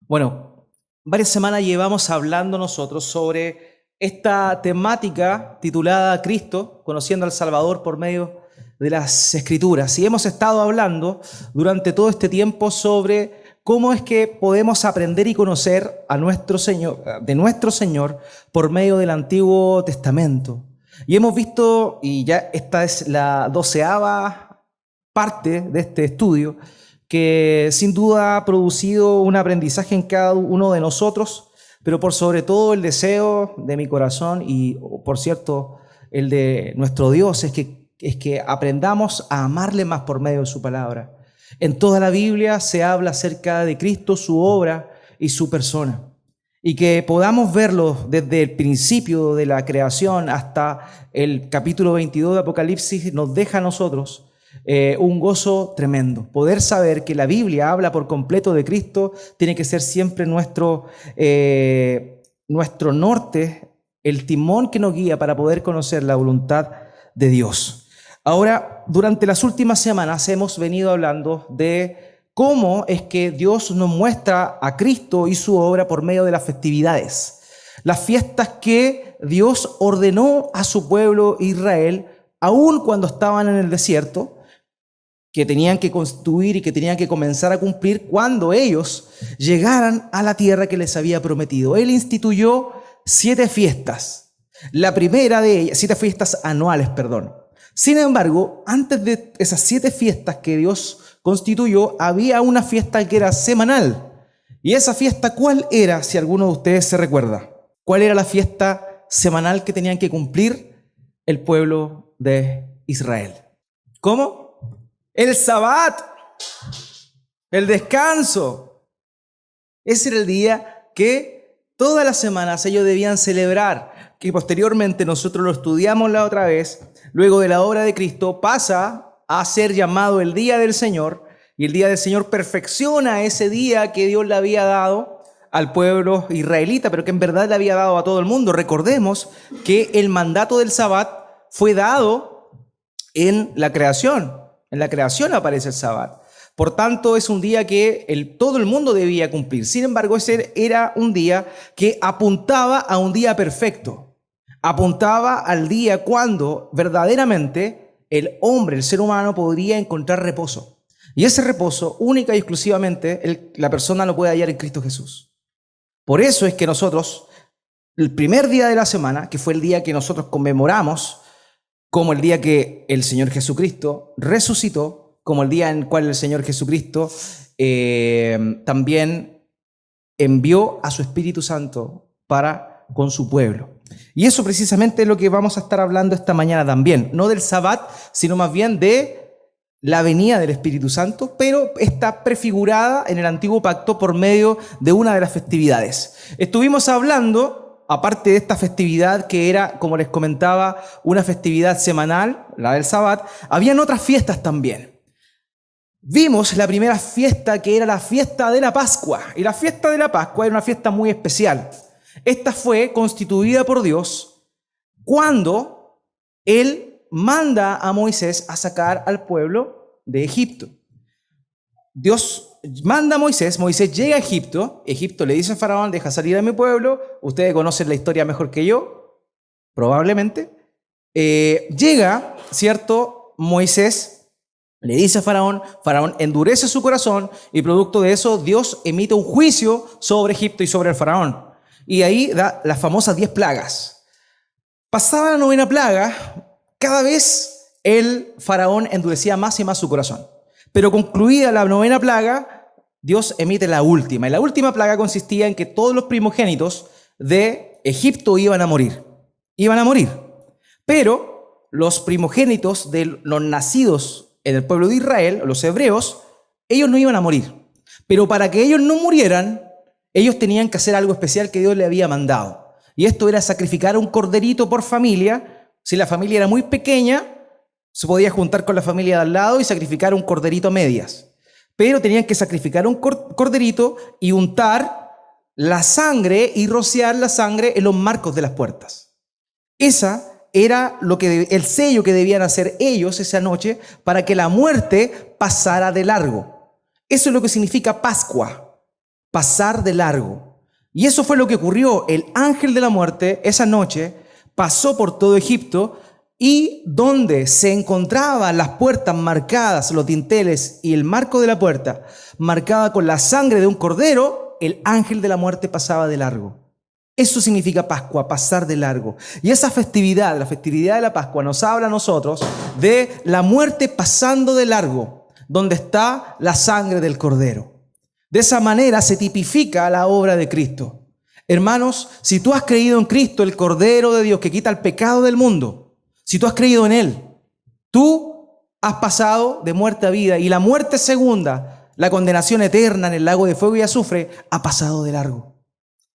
Bueno, varias semanas llevamos hablando nosotros sobre esta temática titulada Cristo, conociendo al Salvador por medio de las Escrituras. Y hemos estado hablando durante todo este tiempo sobre cómo es que podemos aprender y conocer a nuestro Señor, de nuestro Señor por medio del Antiguo Testamento. Y hemos visto, y ya esta es la 12ª parte de este estudio, que sin duda ha producido un aprendizaje en cada uno de nosotros, pero por sobre todo el deseo de mi corazón y, por cierto, el de nuestro Dios es que aprendamos a amarle más por medio de su palabra. En toda la Biblia se habla acerca de Cristo, su obra y su persona, y que podamos verlo desde el principio de la creación hasta el capítulo 22 de Apocalipsis nos deja a nosotros un gozo tremendo. Poder saber que la Biblia habla por completo de Cristo tiene que ser siempre nuestro norte, el timón que nos guía para poder conocer la voluntad de Dios. Ahora, durante las últimas semanas hemos venido hablando de cómo es que Dios nos muestra a Cristo y su obra por medio de las festividades. Las fiestas que Dios ordenó a su pueblo Israel, aun cuando estaban en el desierto, que tenían que construir y que tenían que comenzar a cumplir cuando ellos llegaran a la tierra que les había prometido. Él instituyó 7 fiestas. La primera de ellas, 7 fiestas anuales, perdón. Sin embargo, antes de esas 7 fiestas que Dios constituyó, había una fiesta que era semanal. ¿Y esa fiesta cuál era, si alguno de ustedes se recuerda? ¿Cuál era la fiesta semanal que tenían que cumplir el pueblo de Israel? ¿Cómo? El Sabbat, el descanso. Ese era el día que todas las semanas ellos debían celebrar, que posteriormente nosotros lo estudiamos la otra vez, luego de la obra de Cristo pasa a ser llamado el Día del Señor, y el Día del Señor perfecciona ese día que Dios le había dado al pueblo israelita, pero que en verdad le había dado a todo el mundo. Recordemos que el mandato del Sabbat fue dado en la creación. En la creación aparece el Sabbat. Por tanto, es un día que todo el mundo debía cumplir. Sin embargo, ese era un día que apuntaba a un día perfecto. Apuntaba al día cuando verdaderamente el hombre, el ser humano, podría encontrar reposo. Y ese reposo, única y exclusivamente, la persona lo puede hallar en Cristo Jesús. Por eso es que nosotros, el primer día de la semana, que fue el día que nosotros conmemoramos, como el día que el Señor Jesucristo resucitó, como el día en el cual el Señor Jesucristo también envió a su Espíritu Santo para con su pueblo. Y eso precisamente es lo que vamos a estar hablando esta mañana también, no del Sabbat, sino más bien de la venida del Espíritu Santo, pero está prefigurada en el Antiguo Pacto por medio de una de las festividades. Estuvimos hablando, aparte de esta festividad que era, como les comentaba, una festividad semanal, la del Sabbat, habían otras fiestas también. Vimos la primera fiesta, que era la fiesta de la Pascua. Y la fiesta de la Pascua era una fiesta muy especial. Esta fue constituida por Dios cuando Él manda a Moisés a sacar al pueblo de Egipto. Dios manda a Moisés llega a Egipto le dice a Faraón, deja salir a mi pueblo, ustedes conocen la historia mejor que yo, probablemente. Llega, ¿cierto? Moisés le dice a Faraón endurece su corazón y producto de eso Dios emite un juicio sobre Egipto y sobre el Faraón. Y ahí da las famosas 10 plagas. Pasada la 9ª plaga, cada vez el Faraón endurecía más y más su corazón. Pero concluida la 9ª plaga, Dios emite la última. Y la última plaga consistía en que todos los primogénitos de Egipto iban a morir. Iban a morir. Pero los primogénitos de los nacidos en el pueblo de Israel, los hebreos, ellos no iban a morir. Pero para que ellos no murieran, ellos tenían que hacer algo especial que Dios le había mandado. Y esto era sacrificar un corderito por familia. Si la familia era muy pequeña, se podía juntar con la familia de al lado y sacrificar un corderito a medias. Pero tenían que sacrificar un corderito y untar la sangre y rociar la sangre en los marcos de las puertas. Esa era el sello que debían hacer ellos esa noche para que la muerte pasara de largo. Eso es lo que significa Pascua. pasar de largo. Y eso fue lo que ocurrió. El ángel de la muerte esa noche pasó por todo Egipto y donde se encontraban las puertas marcadas, los dinteles y el marco de la puerta, marcada con la sangre de un cordero, el ángel de la muerte pasaba de largo. Eso significa Pascua, pasar de largo. Y esa festividad, la festividad de la Pascua, nos habla a nosotros de la muerte pasando de largo, donde está la sangre del cordero. De esa manera se tipifica la obra de Cristo. Hermanos, si tú has creído en Cristo, el Cordero de Dios que quita el pecado del mundo, si tú has creído en Él, tú has pasado de muerte a vida, y la muerte segunda, la condenación eterna en el lago de fuego y azufre, ha pasado de largo.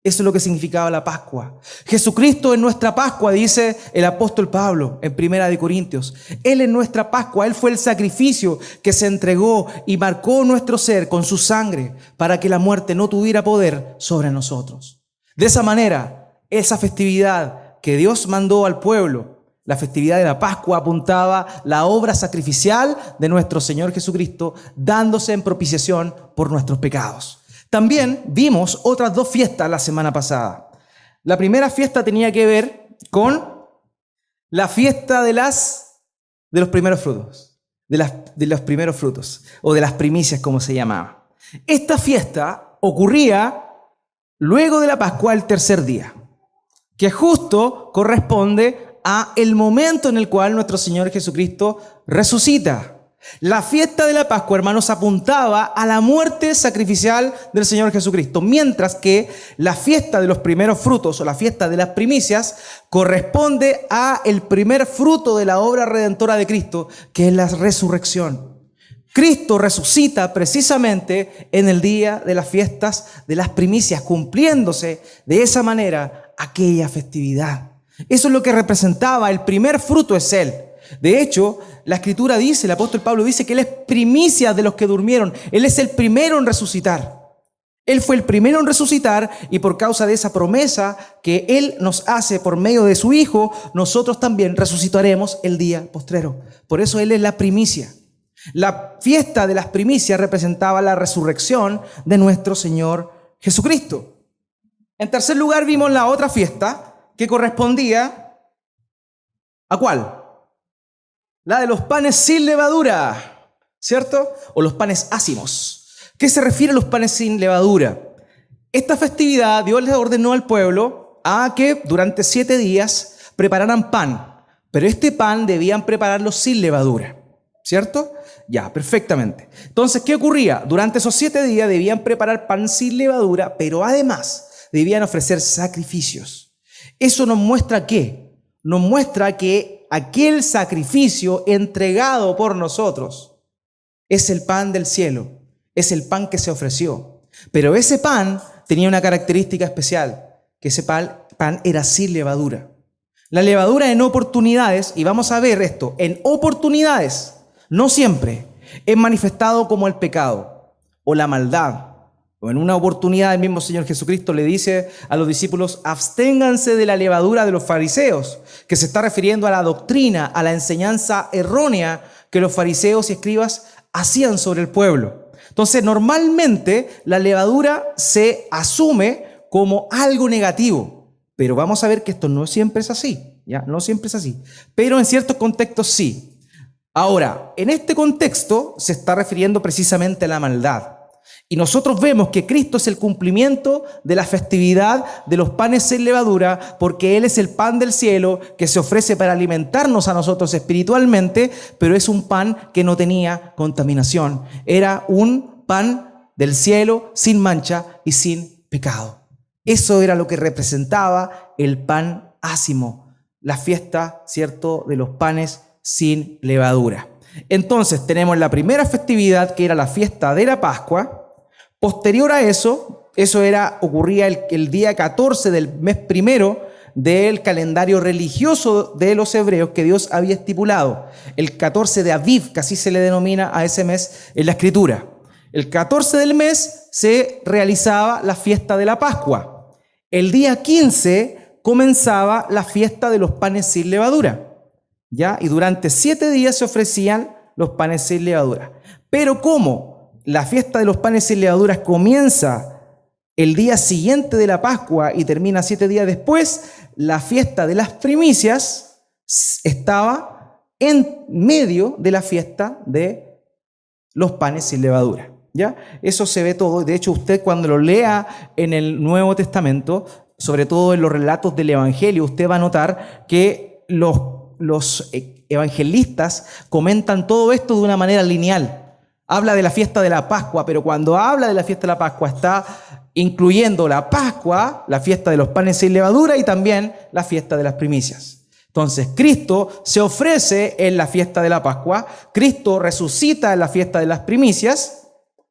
Eso es lo que significaba la Pascua. Jesucristo es nuestra Pascua, dice el apóstol Pablo en 1 Corintios. Él es nuestra Pascua. Él fue el sacrificio que se entregó y marcó nuestro ser con su sangre para que la muerte no tuviera poder sobre nosotros. De esa manera, esa festividad que Dios mandó al pueblo, la festividad de la Pascua, apuntaba la obra sacrificial de nuestro Señor Jesucristo, dándose en propiciación por nuestros pecados. También vimos otras dos fiestas la semana pasada. La primera fiesta tenía que ver con la fiesta de los primeros frutos, de los primeros frutos, o de las primicias, como se llamaba. Esta fiesta ocurría luego de la Pascua, el tercer día, que justo corresponde a el momento en el cual nuestro Señor Jesucristo resucita. La fiesta de la Pascua, hermanos, apuntaba a la muerte sacrificial del Señor Jesucristo, mientras que la fiesta de los primeros frutos o la fiesta de las primicias corresponde a el primer fruto de la obra redentora de Cristo, que es la resurrección. Cristo resucita precisamente en el día de las fiestas de las primicias, cumpliéndose de esa manera aquella festividad. Eso es lo que representaba, el primer fruto es Él. De hecho, la Escritura dice, el apóstol Pablo dice que Él es primicia de los que durmieron. Él es el primero en resucitar. Él fue el primero en resucitar, y por causa de esa promesa que Él nos hace por medio de su Hijo, nosotros también resucitaremos el día postrero. Por eso Él es la primicia. La fiesta de las primicias representaba la resurrección de nuestro Señor Jesucristo. En tercer lugar, vimos la otra fiesta que correspondía ¿a cuál? La de los panes sin levadura, ¿cierto? O los panes ácimos. ¿Qué se refiere a los panes sin levadura? Esta festividad Dios les ordenó al pueblo a que durante 7 días prepararan pan, pero este pan debían prepararlo sin levadura, ¿cierto? Ya, perfectamente. Entonces, ¿qué ocurría? Durante esos 7 días debían preparar pan sin levadura, pero además debían ofrecer sacrificios. ¿Eso nos muestra qué? Nos muestra que aquel sacrificio entregado por nosotros es el pan del cielo, es el pan que se ofreció. Pero ese pan tenía una característica especial, que ese pan era sin levadura. La levadura en oportunidades, y vamos a ver esto, en oportunidades, no siempre, es manifestado como el pecado o la maldad. O en una oportunidad el mismo Señor Jesucristo le dice a los discípulos: absténganse de la levadura de los fariseos, que se está refiriendo a la doctrina, a la enseñanza errónea que los fariseos y escribas hacían sobre el pueblo. Entonces, normalmente la levadura se asume como algo negativo, pero vamos a ver que esto no siempre es así, ¿ya? No siempre es así, pero en ciertos contextos sí. Ahora, en este contexto se está refiriendo precisamente a la maldad. Y nosotros vemos que Cristo es el cumplimiento de la festividad de los panes sin levadura, porque Él es el pan del cielo que se ofrece para alimentarnos a nosotros espiritualmente, pero es un pan que no tenía contaminación. Era un pan del cielo sin mancha y sin pecado. Eso era lo que representaba el pan ácimo, la fiesta, ¿cierto?, de los panes sin levadura. Entonces tenemos la primera festividad, que era la fiesta de la Pascua. Posterior a eso ocurría el día 14 del mes primero del calendario religioso de los hebreos que Dios había estipulado. El 14 de Aviv, que así se le denomina a ese mes en la Escritura. El 14 del mes se realizaba la fiesta de la Pascua. El día 15 comenzaba la fiesta de los panes sin levadura, ¿ya? Y durante 7 días se ofrecían los panes sin levadura. Pero ¿cómo? La fiesta de los panes sin levaduras comienza el día siguiente de la Pascua y termina 7 días después, la fiesta de las primicias estaba en medio de la fiesta de los panes sin levadura. ¿Ya? Eso se ve todo. De hecho, usted cuando lo lea en el Nuevo Testamento, sobre todo en los relatos del Evangelio, usted va a notar que los evangelistas comentan todo esto de una manera lineal. Habla de la fiesta de la Pascua, pero cuando habla de la fiesta de la Pascua está incluyendo la Pascua, la fiesta de los panes sin levadura y también la fiesta de las primicias. Entonces, Cristo se ofrece en la fiesta de la Pascua, Cristo resucita en la fiesta de las primicias,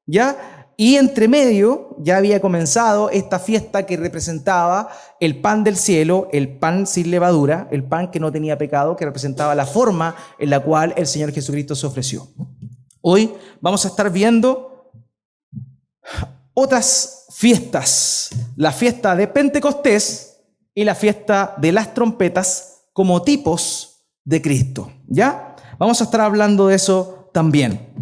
¿ya? Y entre medio ya había comenzado esta fiesta que representaba el pan del cielo, el pan sin levadura, el pan que no tenía pecado, que representaba la forma en la cual el Señor Jesucristo se ofreció. Hoy vamos a estar viendo otras fiestas, la fiesta de Pentecostés y la fiesta de las trompetas como tipos de Cristo, ¿ya? Vamos a estar hablando de eso también.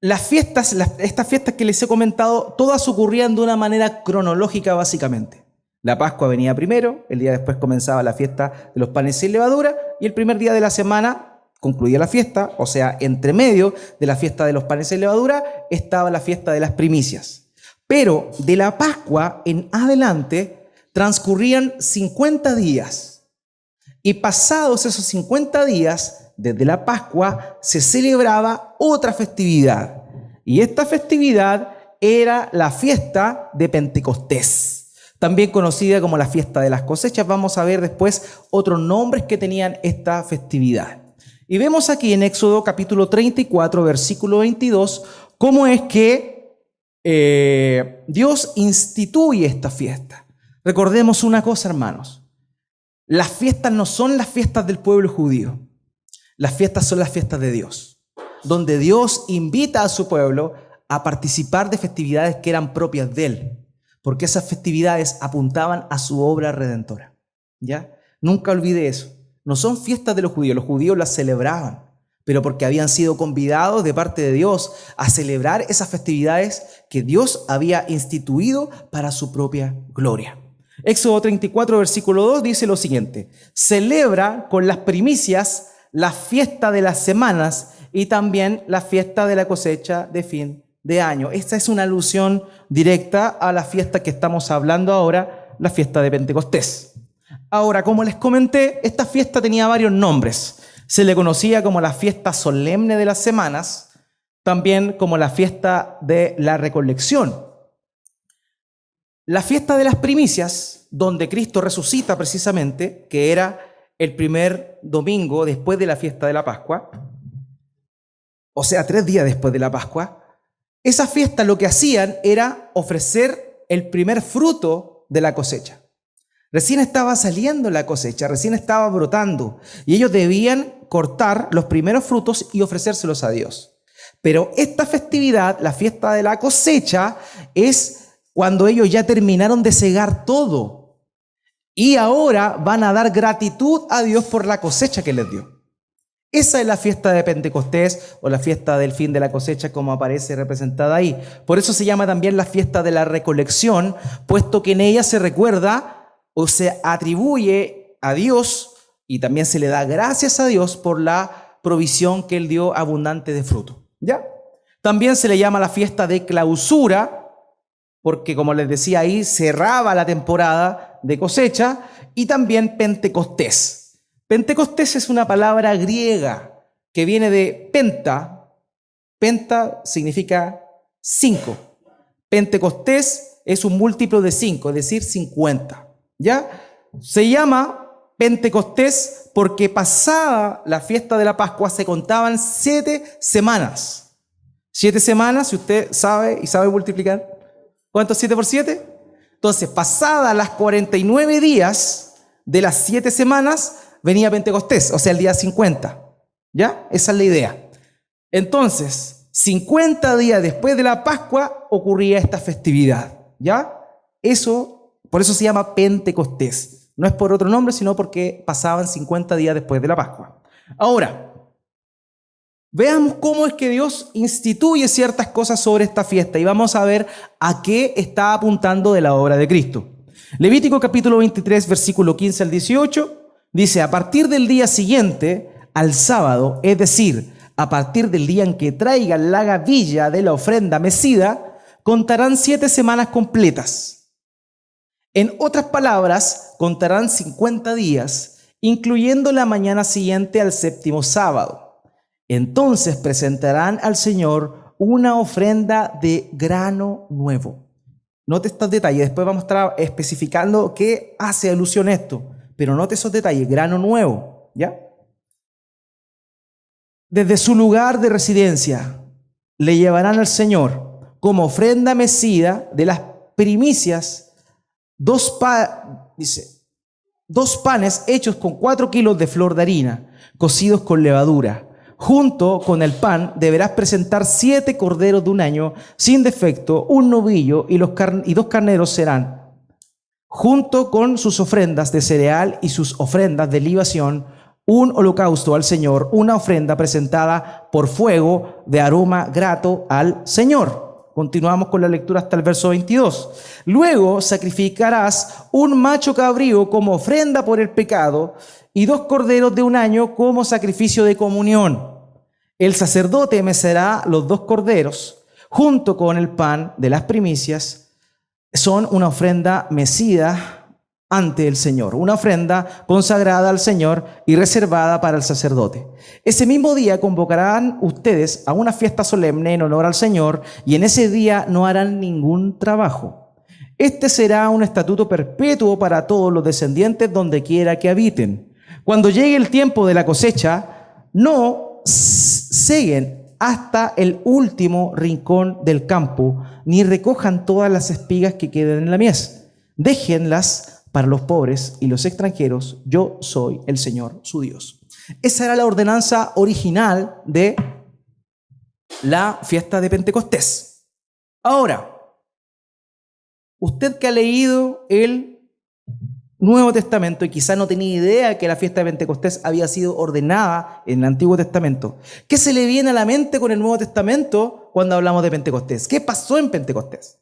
Las fiestas, estas fiestas que les he comentado, todas ocurrían de una manera cronológica básicamente. La Pascua venía primero, el día después comenzaba la fiesta de los panes sin levadura y el primer día de la semana concluía la fiesta, o sea, entre medio de la fiesta de los panes sin levadura estaba la fiesta de las primicias. Pero de la Pascua en adelante transcurrían 50 días y pasados esos 50 días, desde la Pascua, se celebraba otra festividad. Y esta festividad era la fiesta de Pentecostés, también conocida como la fiesta de las cosechas. Vamos a ver después otros nombres que tenían esta festividad. Y vemos aquí en Éxodo capítulo 34, versículo 22, cómo es que Dios instituye esta fiesta. Recordemos una cosa, hermanos. Las fiestas no son las fiestas del pueblo judío. Las fiestas son las fiestas de Dios, donde Dios invita a su pueblo a participar de festividades que eran propias de Él, porque esas festividades apuntaban a su obra redentora. ¿Ya? Nunca olvide eso. No son fiestas de los judíos las celebraban, pero porque habían sido convidados de parte de Dios a celebrar esas festividades que Dios había instituido para su propia gloria. Éxodo 34, versículo 2 dice lo siguiente: celebra con las primicias la fiesta de las semanas y también la fiesta de la cosecha de fin de año. Esta es una alusión directa a la fiesta que estamos hablando ahora, la fiesta de Pentecostés. Ahora, como les comenté, esta fiesta tenía varios nombres. Se le conocía como la fiesta solemne de las semanas, también como la fiesta de la recolección. La fiesta de las primicias, donde Cristo resucita precisamente, que era el primer domingo después de la fiesta de la Pascua, o sea, 3 días después de la Pascua, esa fiesta lo que hacían era ofrecer el primer fruto de la cosecha. Recién estaba saliendo la cosecha, recién estaba brotando, y ellos debían cortar los primeros frutos y ofrecérselos a Dios. Pero esta festividad, la fiesta de la cosecha, es cuando ellos ya terminaron de cegar todo y ahora van a dar gratitud a Dios por la cosecha que les dio. Esa es la fiesta de Pentecostés o la fiesta del fin de la cosecha, como aparece representada ahí. Por eso se llama también la fiesta de la recolección, puesto que en ella se recuerda o se atribuye a Dios y también se le da gracias a Dios por la provisión que Él dio abundante de fruto. ¿Ya? También se le llama la fiesta de clausura, porque como les decía ahí, cerraba la temporada de cosecha, y también Pentecostés. Pentecostés es una palabra griega que viene de penta. Penta significa 5. Pentecostés es un múltiplo de 5, es decir, 50. ¿Ya? Se llama Pentecostés porque pasada la fiesta de la Pascua se contaban 7 semanas. 7 semanas, si usted sabe y sabe multiplicar. ¿Cuánto es 7 por 7? Entonces, pasadas las 49 días de las 7 semanas, venía Pentecostés, o sea, el día 50. ¿Ya? Esa es la idea. Entonces, 50 días después de la Pascua ocurría esta festividad. ¿Ya? Por eso se llama Pentecostés. No es por otro nombre, sino porque pasaban 50 días después de la Pascua. Ahora, Veamos cómo es que Dios instituye ciertas cosas sobre esta fiesta y vamos a ver a qué está apuntando de la obra de Cristo. Levítico capítulo 23, versículo 15 al 18, dice: a partir del día siguiente al sábado, es decir, a partir del día en que traigan la gavilla de la ofrenda mecida, contarán 7 semanas completas. En otras palabras, contarán 50 días, incluyendo la mañana siguiente al séptimo sábado. Entonces presentarán al Señor una ofrenda de grano nuevo. Note estos detalles, después vamos a estar especificando qué hace alusión a esto, pero note esos detalles, grano nuevo, ¿ya? Desde su lugar de residencia le llevarán al Señor como ofrenda mecida de las primicias dos panes hechos con 4 kilos de flor de harina, cocidos con levadura. Junto con el pan deberás presentar 7 corderos de un año sin defecto, un novillo y 2 carneros serán, junto con sus ofrendas de cereal y sus ofrendas de libación, un holocausto al Señor, una ofrenda presentada por fuego de aroma grato al Señor. Continuamos con la lectura hasta el verso 22. Luego sacrificarás un macho cabrío como ofrenda por el pecado y 2 corderos de un año como sacrificio de comunión. El sacerdote mecerá los 2 corderos junto con el pan de las primicias. Son una ofrenda mecida ante el Señor, una ofrenda consagrada al Señor y reservada para el sacerdote. Ese mismo día convocarán ustedes a una fiesta solemne en honor al Señor y en ese día no harán ningún trabajo. Este será un estatuto perpetuo para todos los descendientes donde quiera que habiten. Cuando llegue el tiempo de la cosecha, no seguen hasta el último rincón del campo, ni recojan todas las espigas que queden en la mies. Déjenlas para los pobres y los extranjeros. Yo soy el Señor, su Dios. Esa era la ordenanza original de la fiesta de Pentecostés. Ahora, usted que ha leído el Nuevo Testamento y quizá no tenía idea que la fiesta de Pentecostés había sido ordenada en el Antiguo Testamento, ¿qué se le viene a la mente con el Nuevo Testamento cuando hablamos de Pentecostés? ¿Qué pasó en Pentecostés?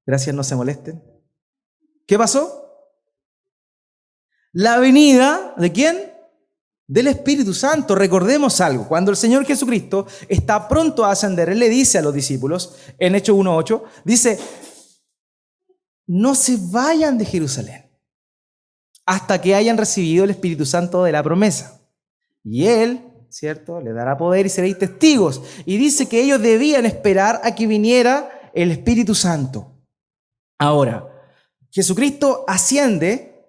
Gracias, no se molesten. ¿Qué pasó? La venida, ¿de quién? Del Espíritu Santo. Recordemos algo, cuando el Señor Jesucristo está pronto a ascender, Él le dice a los discípulos, en Hechos 1:8, dice: no se vayan de Jerusalén hasta que hayan recibido el Espíritu Santo de la promesa. Y Él, ¿cierto?, le dará poder y seréis testigos. Y dice que ellos debían esperar a que viniera el Espíritu Santo. Ahora, Jesucristo asciende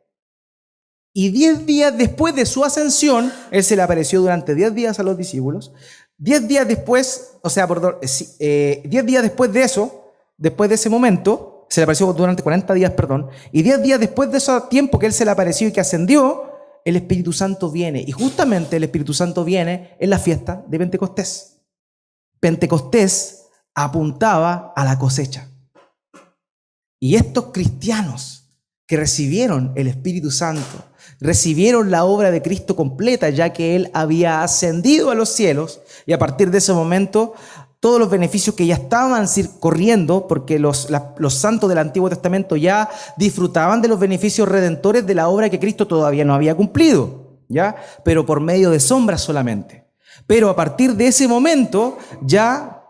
y 10 días después de su ascensión, Él se le apareció durante 10 días a los discípulos. 10 días después, 10 días después de eso, después de ese momento, se le apareció durante 40 días, y 10 días después de ese tiempo que Él se le apareció y que ascendió, el Espíritu Santo viene. Y justamente el Espíritu Santo viene en la fiesta de Pentecostés. Pentecostés apuntaba a la cosecha. Y estos cristianos que recibieron el Espíritu Santo, recibieron la obra de Cristo completa, ya que Él había ascendido a los cielos, y a partir de ese momento todos los beneficios que ya estaban corriendo, porque los santos del Antiguo Testamento ya disfrutaban de los beneficios redentores de la obra que Cristo todavía no había cumplido, ¿ya? Pero por medio de sombras solamente. Pero a partir de ese momento ya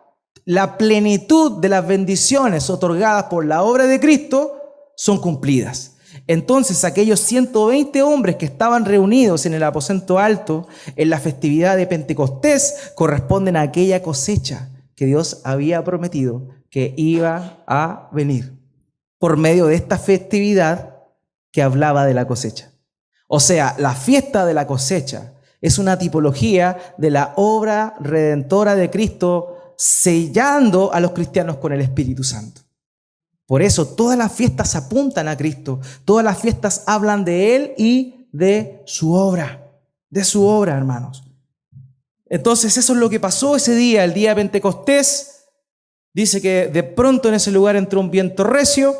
la plenitud de las bendiciones otorgadas por la obra de Cristo son cumplidas. Entonces aquellos 120 hombres que estaban reunidos en el aposento alto en la festividad de Pentecostés corresponden a aquella cosecha que Dios había prometido que iba a venir por medio de esta festividad que hablaba de la cosecha. O sea, la fiesta de la cosecha es una tipología de la obra redentora de Cristo sellando a los cristianos con el Espíritu Santo. Por eso todas las fiestas apuntan a Cristo, todas las fiestas hablan de Él y de su obra, hermanos. Entonces eso es lo que pasó ese día, el día de Pentecostés. Dice que de pronto en ese lugar entró un viento recio,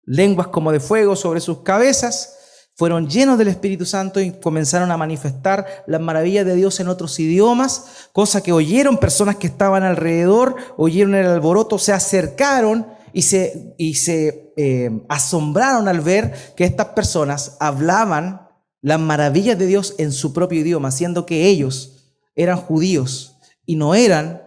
lenguas como de fuego sobre sus cabezas, fueron llenos del Espíritu Santo y comenzaron a manifestar las maravillas de Dios en otros idiomas, cosa que oyeron personas que estaban alrededor, oyeron el alboroto, se acercaron y se asombraron al ver que estas personas hablaban las maravillas de Dios en su propio idioma, siendo que ellos eran judíos y no eran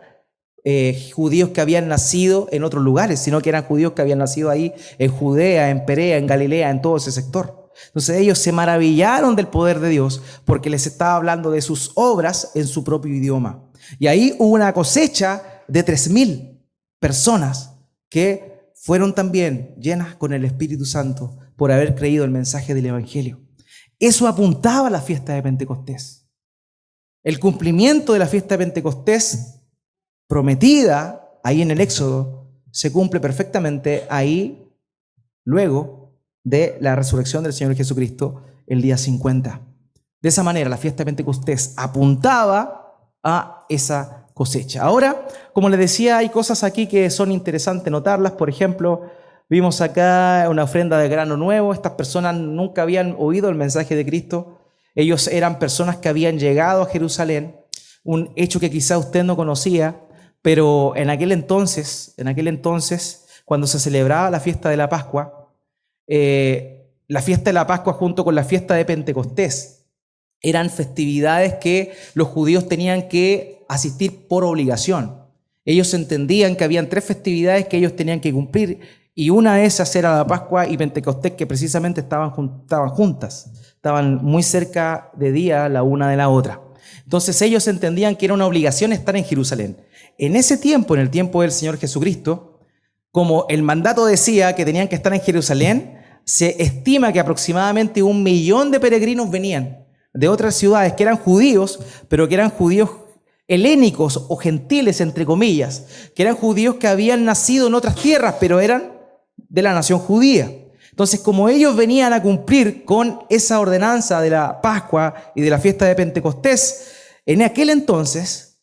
judíos que habían nacido en otros lugares, sino que eran judíos que habían nacido ahí en Judea, en Perea, en Galilea, en todo ese sector. Entonces ellos se maravillaron del poder de Dios porque les estaba hablando de sus obras en su propio idioma. Y ahí hubo una cosecha de 3,000 personas que fueron también llenas con el Espíritu Santo por haber creído el mensaje del Evangelio. Eso apuntaba a la fiesta de Pentecostés. El cumplimiento de la fiesta de Pentecostés prometida ahí en el Éxodo se cumple perfectamente ahí luego de la resurrección del Señor Jesucristo el día 50. De esa manera la fiesta de Pentecostés apuntaba a esa cosecha. Ahora, como les decía, hay cosas aquí que son interesantes notarlas. Por ejemplo, vimos acá una ofrenda de grano nuevo. Estas personas nunca habían oído el mensaje de Cristo. Ellos eran personas que habían llegado a Jerusalén, un hecho que quizá usted no conocía, pero en aquel entonces, cuando se celebraba la fiesta de la Pascua, la fiesta de la Pascua junto con la fiesta de Pentecostés eran festividades que los judíos tenían que asistir por obligación. Ellos entendían que habían 3 festividades que ellos tenían que cumplir, y una de esas era la Pascua y Pentecostés, que precisamente estaban juntas, estaban muy cerca de día la una de la otra. Entonces ellos entendían que era una obligación estar en Jerusalén. En ese tiempo, en el tiempo del Señor Jesucristo, como el mandato decía que tenían que estar en Jerusalén, se estima que aproximadamente 1 millón de peregrinos venían de otras ciudades que eran judíos, pero que eran judíos helénicos o gentiles, entre comillas, que eran judíos que habían nacido en otras tierras, pero eran de la nación judía. Entonces, como ellos venían a cumplir con esa ordenanza de la Pascua y de la fiesta de Pentecostés, en aquel entonces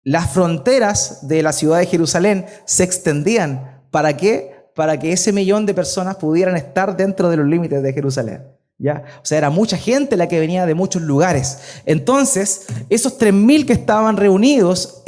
las fronteras de la ciudad de Jerusalén se extendían. ¿Para qué? Para que ese millón de personas pudieran estar dentro de los límites de Jerusalén, ¿ya? O sea, era mucha gente la que venía de muchos lugares. Entonces, esos 3,000 que estaban reunidos,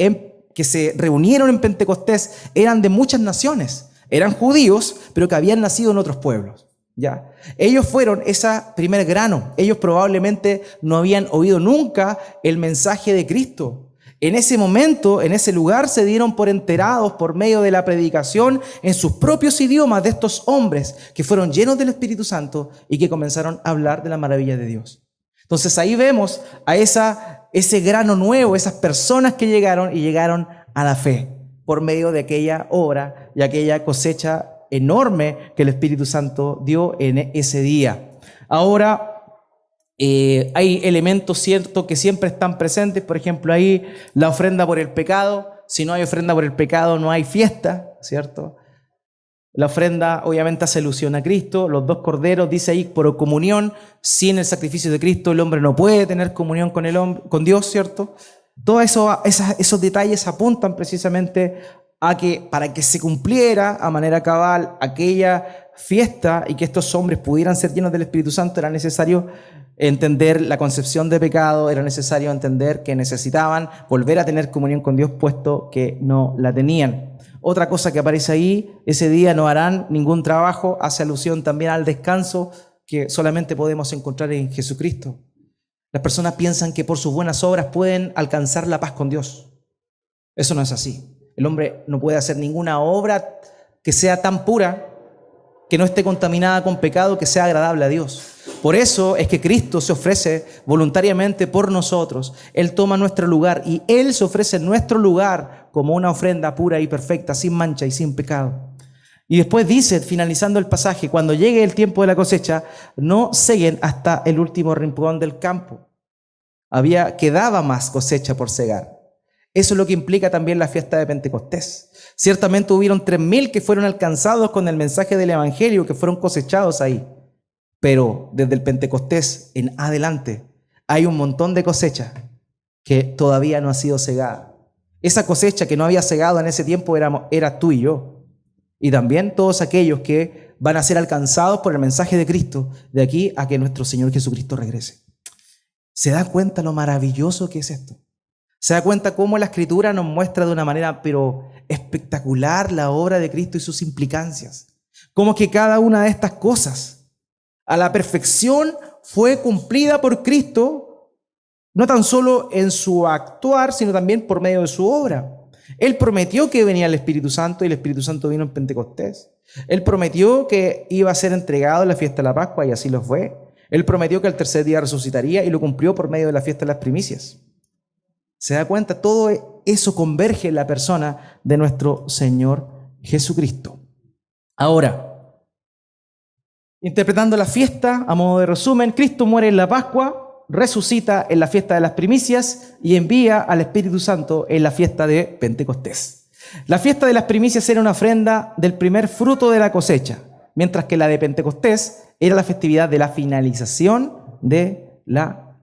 que se reunieron en Pentecostés, eran de muchas naciones. Eran judíos, pero que habían nacido en otros pueblos, ¿ya? Ellos fueron ese primer grano. Ellos probablemente no habían oído nunca el mensaje de Cristo. En ese momento, en ese lugar, se dieron por enterados por medio de la predicación en sus propios idiomas de estos hombres que fueron llenos del Espíritu Santo y que comenzaron a hablar de la maravilla de Dios. Entonces ahí vemos a ese grano nuevo, esas personas que llegaron a la fe por medio de aquella obra y aquella cosecha enorme que el Espíritu Santo dio en ese día. Ahora, hay elementos ciertos que siempre están presentes. Por ejemplo, ahí la ofrenda por el pecado. Si no hay ofrenda por el pecado, no hay fiesta, ¿cierto? La ofrenda obviamente hace alusión a Cristo. Los 2 corderos, dice ahí, por comunión. Sin el sacrificio de Cristo el hombre no puede tener comunión con Dios, ¿cierto? Todos esos detalles apuntan precisamente a que para que se cumpliera a manera cabal aquella fiesta y que estos hombres pudieran ser llenos del Espíritu Santo, era necesario entender la concepción de pecado, era necesario entender que necesitaban volver a tener comunión con Dios, puesto que no la tenían. Otra cosa que aparece ahí, ese día no harán ningún trabajo, hace alusión también al descanso que solamente podemos encontrar en Jesucristo. Las personas piensan que por sus buenas obras pueden alcanzar la paz con Dios. Eso no es así. El hombre no puede hacer ninguna obra que sea tan pura, que no esté contaminada con pecado, que sea agradable a Dios. Por eso es que Cristo se ofrece voluntariamente por nosotros. Él toma nuestro lugar y Él se ofrece en nuestro lugar como una ofrenda pura y perfecta, sin mancha y sin pecado. Y después dice, finalizando el pasaje, cuando llegue el tiempo de la cosecha, no seguen hasta el último rincón del campo. Quedaba más cosecha por segar. Eso es lo que implica también la fiesta de Pentecostés. Ciertamente hubieron 3,000 que fueron alcanzados con el mensaje del Evangelio, que fueron cosechados ahí. Pero desde el Pentecostés en adelante hay un montón de cosecha que todavía no ha sido segada. Esa cosecha que no había segado en ese tiempo era tú y yo. Y también todos aquellos que van a ser alcanzados por el mensaje de Cristo de aquí a que nuestro Señor Jesucristo regrese. ¿Se da cuenta lo maravilloso que es esto? ¿Se da cuenta cómo la Escritura nos muestra de una manera pero espectacular la obra de Cristo y sus implicancias? Cómo que cada una de estas cosas a la perfección fue cumplida por Cristo, no tan solo en su actuar, sino también por medio de su obra. Él prometió que venía el Espíritu Santo y el Espíritu Santo vino en Pentecostés. Él prometió que iba a ser entregado en la fiesta de la Pascua y así lo fue. Él prometió que al tercer día resucitaría y lo cumplió por medio de la fiesta de las primicias. ¿Se da cuenta? Todo eso converge en la persona de nuestro Señor Jesucristo. Ahora, interpretando la fiesta, a modo de resumen, Cristo muere en la Pascua, resucita en la fiesta de las primicias y envía al Espíritu Santo en la fiesta de Pentecostés. La fiesta de las primicias era una ofrenda del primer fruto de la cosecha, mientras que la de Pentecostés era la festividad de la finalización de la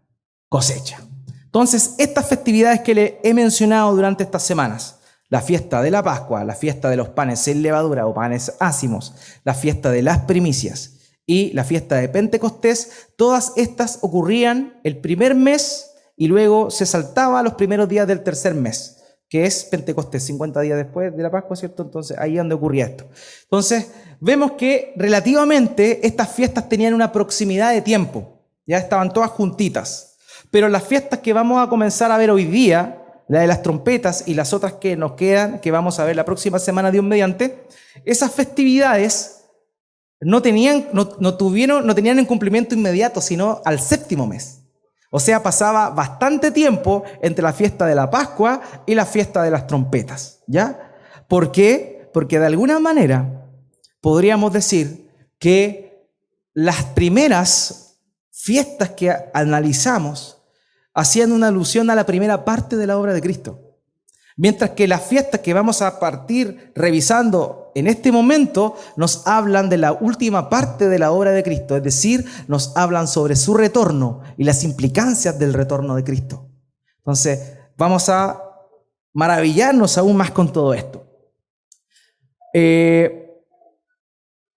cosecha. Entonces, estas festividades que le he mencionado durante estas semanas, la fiesta de la Pascua, la fiesta de los panes sin levadura o panes ácimos, la fiesta de las primicias y la fiesta de Pentecostés, todas estas ocurrían el primer mes y luego se saltaba a los primeros días del tercer mes, que es Pentecostés, 50 días después de la Pascua, ¿cierto? Entonces, ahí es donde ocurría esto. Entonces, vemos que relativamente estas fiestas tenían una proximidad de tiempo, ya estaban todas juntitas. Pero las fiestas que vamos a comenzar a ver hoy día, la de las trompetas y las otras que nos quedan, que vamos a ver la próxima semana Dios mediante, esas festividades no tenían en cumplimiento inmediato, sino al séptimo mes. O sea, pasaba bastante tiempo entre la fiesta de la Pascua y la fiesta de las trompetas, ¿ya? ¿Por qué? Porque de alguna manera podríamos decir que las primeras fiestas que analizamos hacían una alusión a la primera parte de la obra de Cristo. Mientras que las fiestas que vamos a partir revisando en este momento nos hablan de la última parte de la obra de Cristo, es decir, nos hablan sobre su retorno y las implicancias del retorno de Cristo. Entonces, vamos a maravillarnos aún más con todo esto.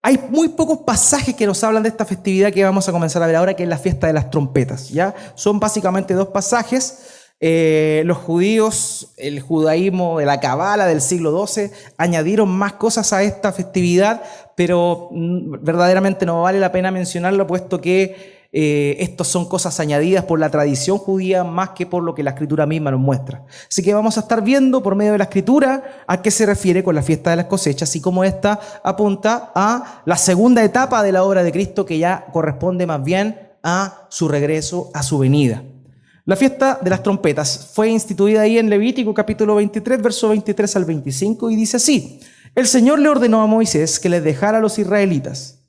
Hay muy pocos pasajes que nos hablan de esta festividad que vamos a comenzar a ver ahora, que es la fiesta de las trompetas, ¿ya? Son básicamente dos pasajes. Los judíos, el judaísmo de la Cabala del siglo XII, añadieron más cosas a esta festividad, pero verdaderamente no vale la pena mencionarlo, puesto que estos son cosas añadidas por la tradición judía más que por lo que la Escritura misma nos muestra. Así que vamos a estar viendo por medio de la Escritura a qué se refiere con la fiesta de las cosechas y cómo esta apunta a la segunda etapa de la obra de Cristo, que ya corresponde más bien a su regreso, a su venida. La fiesta de las trompetas fue instituida ahí en Levítico capítulo 23, verso 23 al 25, y dice así: el Señor le ordenó a Moisés que les dijera a los israelitas,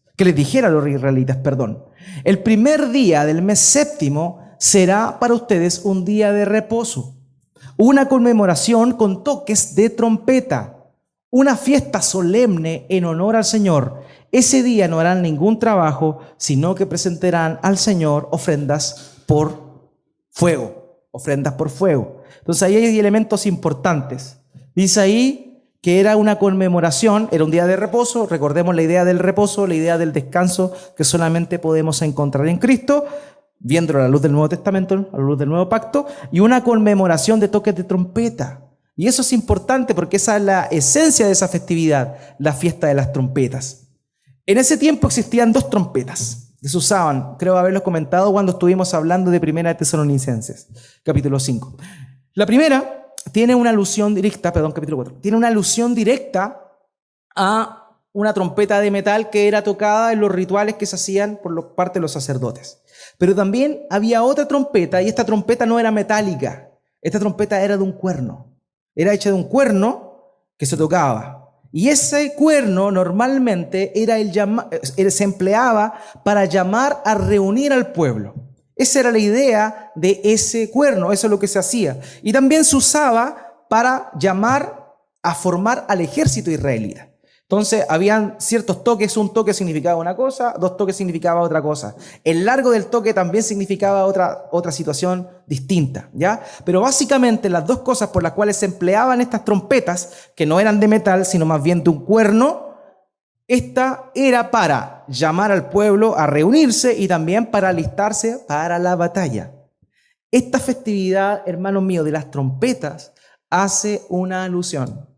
el primer día del mes séptimo será para ustedes un día de reposo, una conmemoración con toques de trompeta, una fiesta solemne en honor al Señor. Ese día no harán ningún trabajo, sino que presentarán al Señor ofrendas por fuego. Entonces ahí hay elementos importantes. Dice ahí que era una conmemoración, era un día de reposo. Recordemos la idea del reposo, la idea del descanso que solamente podemos encontrar en Cristo, viéndolo a la luz del Nuevo Testamento, a la luz del Nuevo Pacto, y una conmemoración de toques de trompeta. Y eso es importante porque esa es la esencia de esa festividad, la fiesta de las trompetas. En ese tiempo existían dos trompetas que se usaban, creo haberlo comentado cuando estuvimos hablando de Primera de Tesalonicenses, capítulo 5. La primera tiene una alusión directa, capítulo 4, tiene una alusión directa a una trompeta de metal que era tocada en los rituales que se hacían por parte de los sacerdotes. Pero también había otra trompeta, y esta trompeta no era metálica, esta trompeta era de un cuerno, era hecha de un cuerno que se tocaba. Y ese cuerno normalmente se empleaba para llamar a reunir al pueblo. Esa era la idea de ese cuerno, eso es lo que se hacía. Y también se usaba para llamar a formar al ejército israelita. Entonces, habían ciertos toques, un toque significaba una cosa, dos toques significaba otra cosa. El largo del toque también significaba otra situación distinta, ¿ya? Pero básicamente las dos cosas por las cuales se empleaban estas trompetas, que no eran de metal, sino más bien de un cuerno, Esta era para llamar al pueblo a reunirse y también para alistarse para la batalla. Esta festividad, hermanos míos, de las trompetas hace una alusión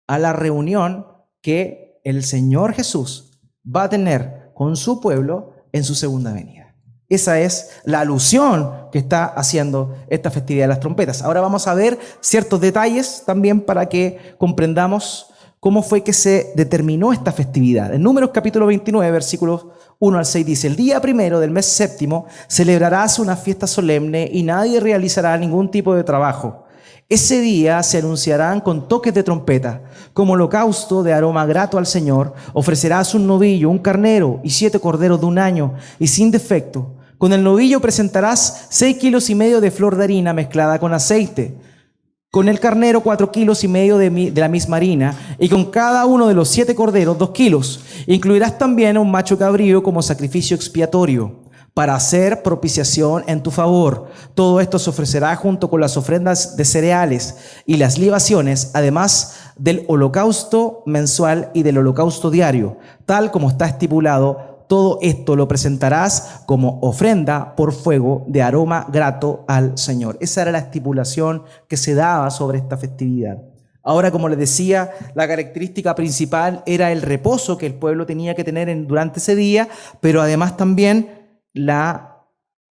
a la reunión que el Señor Jesús va a tener con su pueblo en su segunda venida. Esa es la alusión que está haciendo esta festividad de las trompetas. Ahora vamos a ver ciertos detalles también para que comprendamos cómo fue que se determinó esta festividad. En Números capítulo 29, versículos 1 al 6 dice: el día primero del mes séptimo celebrarás una fiesta solemne y nadie realizará ningún tipo de trabajo. Ese día se anunciarán con toques de trompeta. Como holocausto de aroma grato al Señor, ofrecerás un novillo, un carnero y 7 corderos de un año y sin defecto. Con el novillo presentarás 6,5 kilos de flor de harina mezclada con aceite. Con el carnero 4,5 kilos de la misma harina, y con cada uno de los 7 corderos 2 kilos. Incluirás también un macho cabrío como sacrificio expiatorio, para hacer propiciación en tu favor. Todo esto se ofrecerá junto con las ofrendas de cereales y las libaciones, además del holocausto mensual y del holocausto diario, tal como está estipulado. Todo esto lo presentarás como ofrenda por fuego de aroma grato al Señor. Esa era la estipulación que se daba sobre esta festividad. Ahora, como les decía, la característica principal era el reposo que el pueblo tenía que tener durante ese día, pero además también la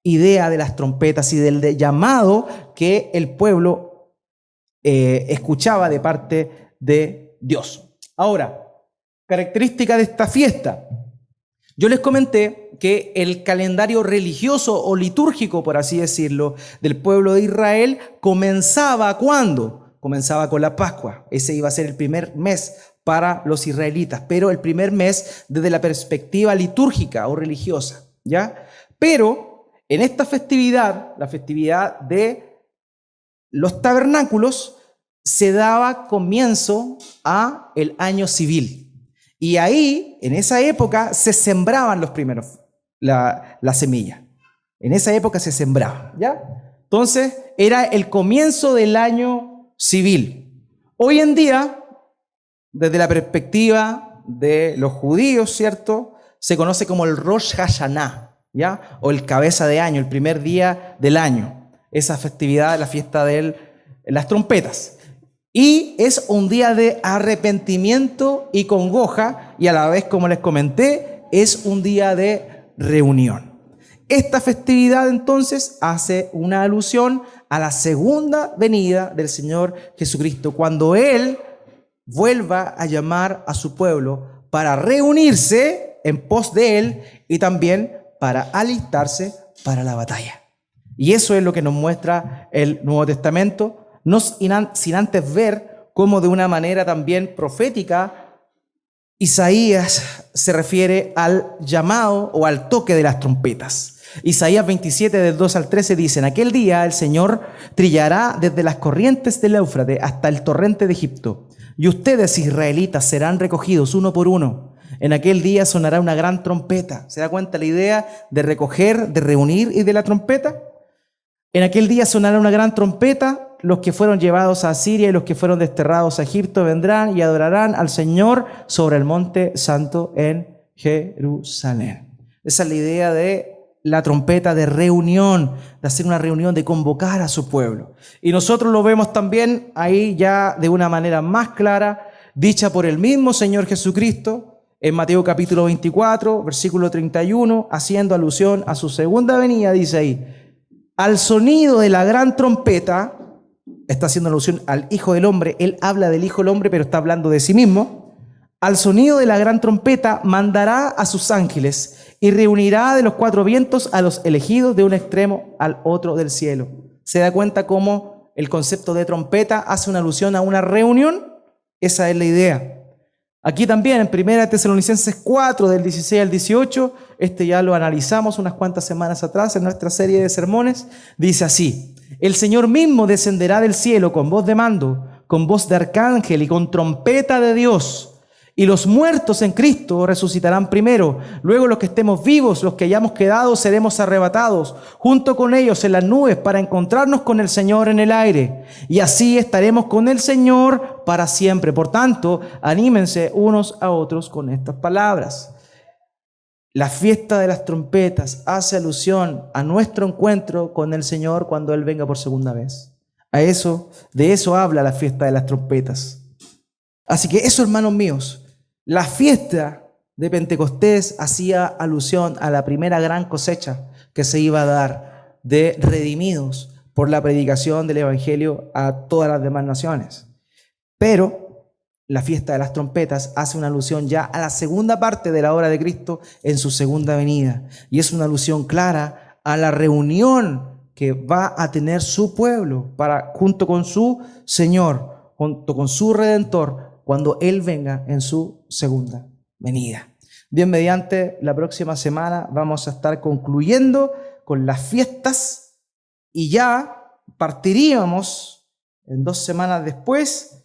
idea de las trompetas y del llamado que el pueblo escuchaba de parte de Dios. Ahora, característica de esta fiesta. Yo les comenté que el calendario religioso o litúrgico, por así decirlo, del pueblo de Israel comenzaba ¿cuándo? Comenzaba con la Pascua. Ese iba a ser el primer mes para los israelitas, pero el primer mes desde la perspectiva litúrgica o religiosa, ¿ya? Pero en esta festividad, la festividad de los tabernáculos, se daba comienzo a el año civil. Y ahí, en esa época, se sembraban los primeros, la semilla. En esa época se sembraban, ¿ya? Entonces, era el comienzo del año civil. Hoy en día, desde la perspectiva de los judíos, ¿cierto?, se conoce como el Rosh Hashanah, ¿ya? O el cabeza de año, el primer día del año. Esa festividad, la fiesta de las trompetas. Y es un día de arrepentimiento y congoja, y a la vez, como les comenté, es un día de reunión. Esta festividad entonces hace una alusión a la segunda venida del Señor Jesucristo, cuando Él vuelva a llamar a su pueblo para reunirse en pos de Él y también para alistarse para la batalla. Y eso es lo que nos muestra el Nuevo Testamento, no sin antes ver cómo de una manera también profética Isaías se refiere al llamado o al toque de las trompetas. Isaías 27 del 2 al 13 dice: en aquel día el Señor trillará desde las corrientes del Éufrates hasta el torrente de Egipto, y ustedes, israelitas, serán recogidos uno por uno. En aquel día sonará una gran trompeta. ¿Se da cuenta la idea de recoger, de reunir y de la trompeta? En aquel día sonará una gran trompeta. Los que fueron llevados a Asiria y los que fueron desterrados a Egipto vendrán y adorarán al Señor sobre el monte santo en Jerusalén. Esa es la idea de la trompeta de reunión, de hacer una reunión, de convocar a su pueblo. Y nosotros lo vemos también ahí ya de una manera más clara, dicha por el mismo Señor Jesucristo en Mateo capítulo 24, versículo 31, haciendo alusión a su segunda venida, dice ahí: al sonido de la gran trompeta. Está haciendo alusión al Hijo del Hombre. Él habla del Hijo del Hombre, pero está hablando de sí mismo. Al sonido de la gran trompeta mandará a sus ángeles y reunirá de los 4 vientos a los elegidos de un extremo al otro del cielo. ¿Se da cuenta cómo el concepto de trompeta hace una alusión a una reunión? Esa es la idea. Aquí también en 1 Tesalonicenses 4 del 16 al 18, ya lo analizamos unas cuantas semanas atrás en nuestra serie de sermones, dice así: el Señor mismo descenderá del cielo con voz de mando, con voz de arcángel y con trompeta de Dios, Y los muertos en Cristo resucitarán primero. Luego los que estemos vivos, los que hayamos quedado, seremos arrebatados junto con ellos en las nubes para encontrarnos con el Señor en el aire. Y así estaremos con el Señor para siempre. Por tanto, anímense unos a otros con estas palabras. La fiesta de las trompetas hace alusión a nuestro encuentro con el Señor cuando Él venga por segunda vez. De eso habla la fiesta de las trompetas. Así que eso, hermanos míos, la fiesta de Pentecostés hacía alusión a la primera gran cosecha que se iba a dar de redimidos por la predicación del Evangelio a todas las demás naciones. Pero la fiesta de las trompetas hace una alusión ya a la segunda parte de la obra de Cristo en su segunda venida. Y es una alusión clara a la reunión que va a tener su pueblo junto con su Señor, junto con su Redentor, cuando Él venga en su segunda venida. Bien, mediante la próxima semana vamos a estar concluyendo con las fiestas y ya partiríamos en 2 semanas después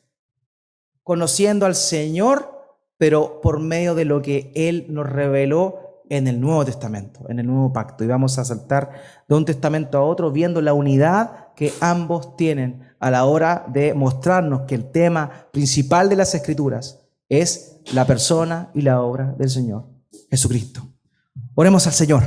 conociendo al Señor, pero por medio de lo que Él nos reveló en el Nuevo Testamento, en el Nuevo Pacto. Y vamos a saltar de un testamento a otro viendo la unidad que ambos tienen a la hora de mostrarnos que el tema principal de las Escrituras es la persona y la obra del Señor Jesucristo. Oremos al Señor.